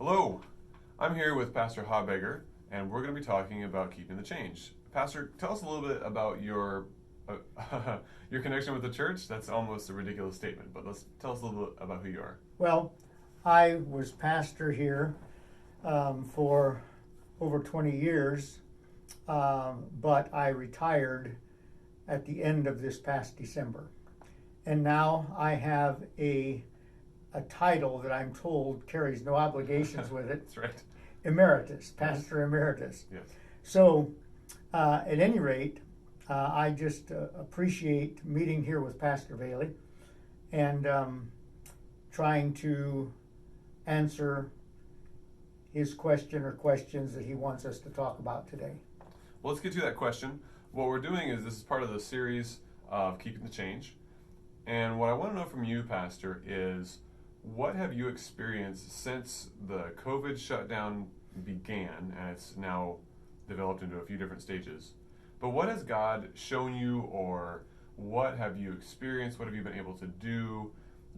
Hello, I'm here with Pastor Habegger, and we're going to be talking about keeping the change. Pastor, tell us a little bit about your your connection with the church. That's almost a ridiculous statement, but tell us a little bit about who you are. Well, I was pastor here for over 20 years, but I retired at the end of this past December. And now I have a title that I'm told carries no obligations with it. That's right. Emeritus, Pastor Emeritus. Yes. So, at any rate, I just appreciate meeting here with Pastor Bailey and trying to answer his question or questions that he wants us to talk about today. Well, let's get to that question. What we're doing is this is part of the series of Keeping the Change. And what I want to know from you, Pastor, is what have you experienced since the COVID shutdown began, and it's now developed into a few different stages? But what has God shown you, or what have you experienced, what have you been able to do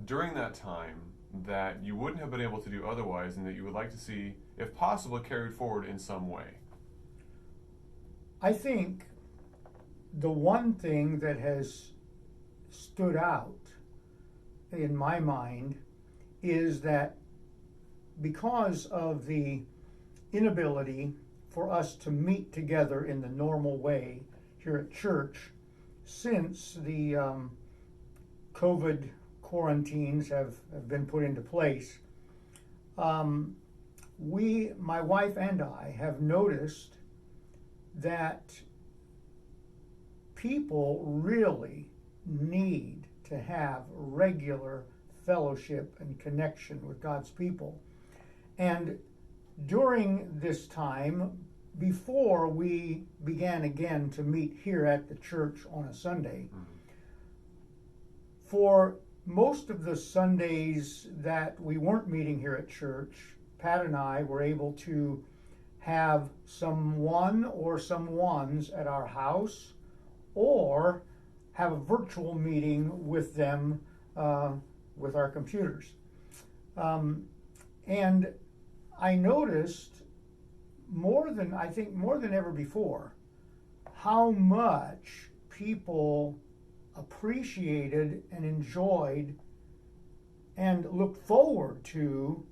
during that time that you wouldn't have been able to do otherwise, and that you would like to see, if possible, carried forward in some way? I think the one thing that has stood out in my mind is that because of the inability for us to meet together in the normal way here at church since the COVID quarantines have been put into place, my wife and I have noticed that people really need to have regular fellowship and connection with God's people. And during this time, before we began again to meet here at the church on a Sunday, for most of the Sundays that we weren't meeting here at church, Pat and I were able to have someone or some ones at our house or have a virtual meeting with them with our computers. And I noticed more than ever before how much people appreciated and enjoyed and looked forward to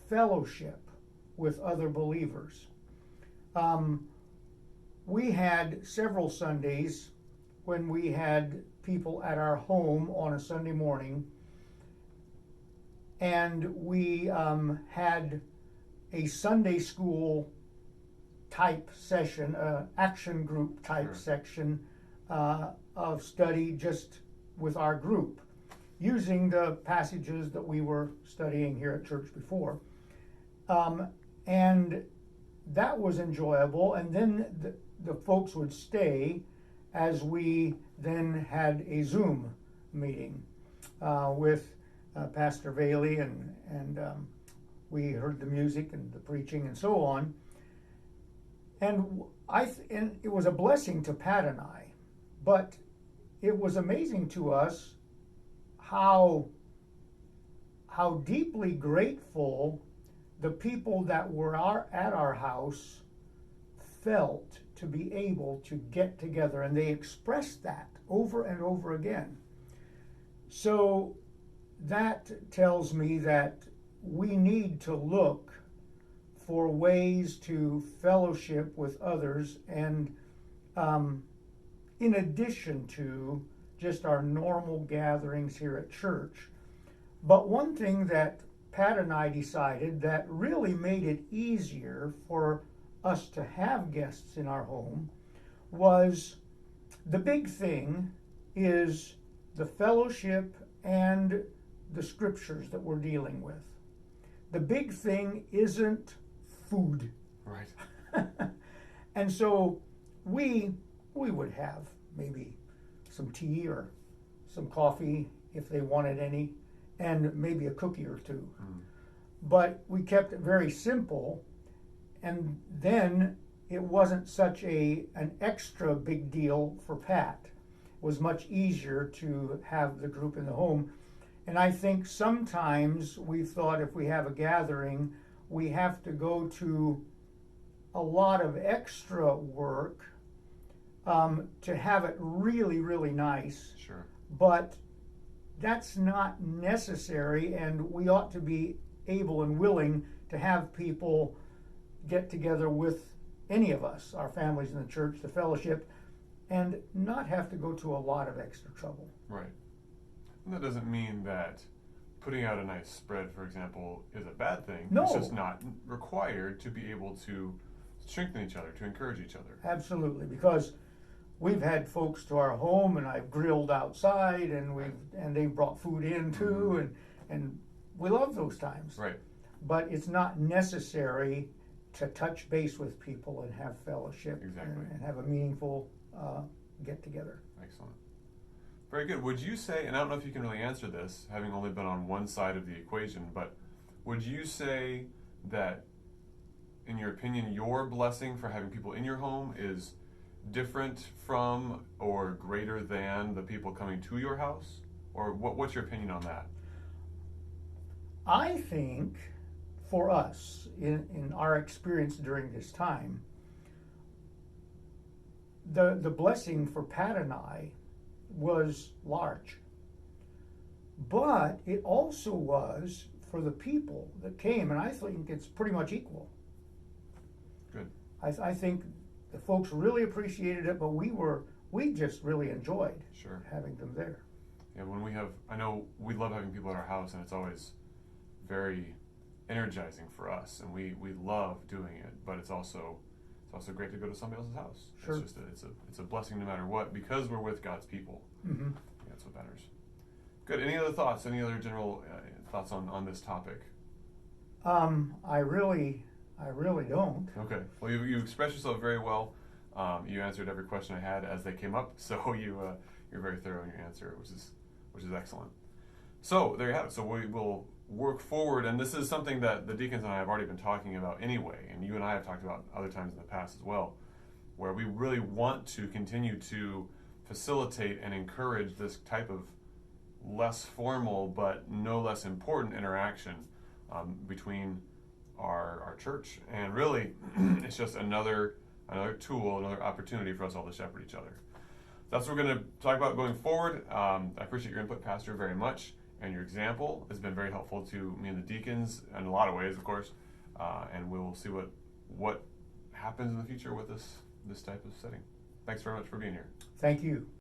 fellowship with other believers. We had several Sundays when we had people at our home on a Sunday morning, and we had a Sunday school type session, action group type section of study just with our group, using the passages that we were studying here at church before. And that was enjoyable, and then the folks would stay as we then had a Zoom meeting with Pastor Bailey, and we heard the music and the preaching and so on. And and it was a blessing to Pat and I, but it was amazing to us how deeply grateful the people that were at our house felt to be able to get together, and they expressed that over and over again. So that tells me that we need to look for ways to fellowship with others, and in addition to just our normal gatherings here at church. But one thing that Pat and I decided that really made it easier for us to have guests in our home was the big thing is the fellowship and the scriptures that we're dealing with. The big thing isn't food. Right. And so we would have maybe some tea or some coffee if they wanted any, and maybe a cookie or two. But we kept it very simple, and then it wasn't such an extra big deal for Pat. It was much easier to have the group in the home. And I think sometimes we thought if we have a gathering, we have to go to a lot of extra work to have it really, really nice. Sure. But that's not necessary, and we ought to be able and willing to have people get together with any of us, our families in the church, the fellowship, and not have to go to a lot of extra trouble. Right. And that doesn't mean that putting out a nice spread, for example, is a bad thing. No. It's just not required to be able to strengthen each other, to encourage each other. Absolutely, because we've had folks to our home, and I've grilled outside, and they've brought food in too, and we love those times. Right. But it's not necessary to touch base with people and have fellowship. Exactly. And have a meaningful get together. Excellent. Very good. Would you say, and I don't know if you can really answer this, having only been on one side of the equation, but would you say that, in your opinion, your blessing for having people in your home is different from or greater than the people coming to your house? Or what's your opinion on that? I think for us, in our experience during this time, the blessing for Pat and I was large. But it also was for the people that came, and I think it's pretty much equal. Good. I think the folks really appreciated it, but we just really enjoyed Sure. having them there. Yeah, I know we love having people at our house, and it's always very energizing for us, and we love doing it, but it's also great to go to somebody else's house. Sure. It's a blessing no matter what, because we're with God's people. Mm-hmm. That's what matters. Good. Any other thoughts? Any other general thoughts on this topic? I really don't. Okay. Well, you expressed yourself very well. You answered every question I had as they came up, so you're very thorough in your answer, which is excellent. So there you have it. So we will work forward, and this is something that the deacons and I have already been talking about anyway, and you and I have talked about other times in the past as well, where we really want to continue to facilitate and encourage this type of less formal but no less important interaction between our church. And really, it's just another tool, another opportunity for us all to shepherd each other. That's what we're going to talk about going forward. I appreciate your input, Pastor, very much. And your example has been very helpful to me and the deacons in a lot of ways, of course. And we'll see what happens in the future with this type of setting. Thanks very much for being here. Thank you.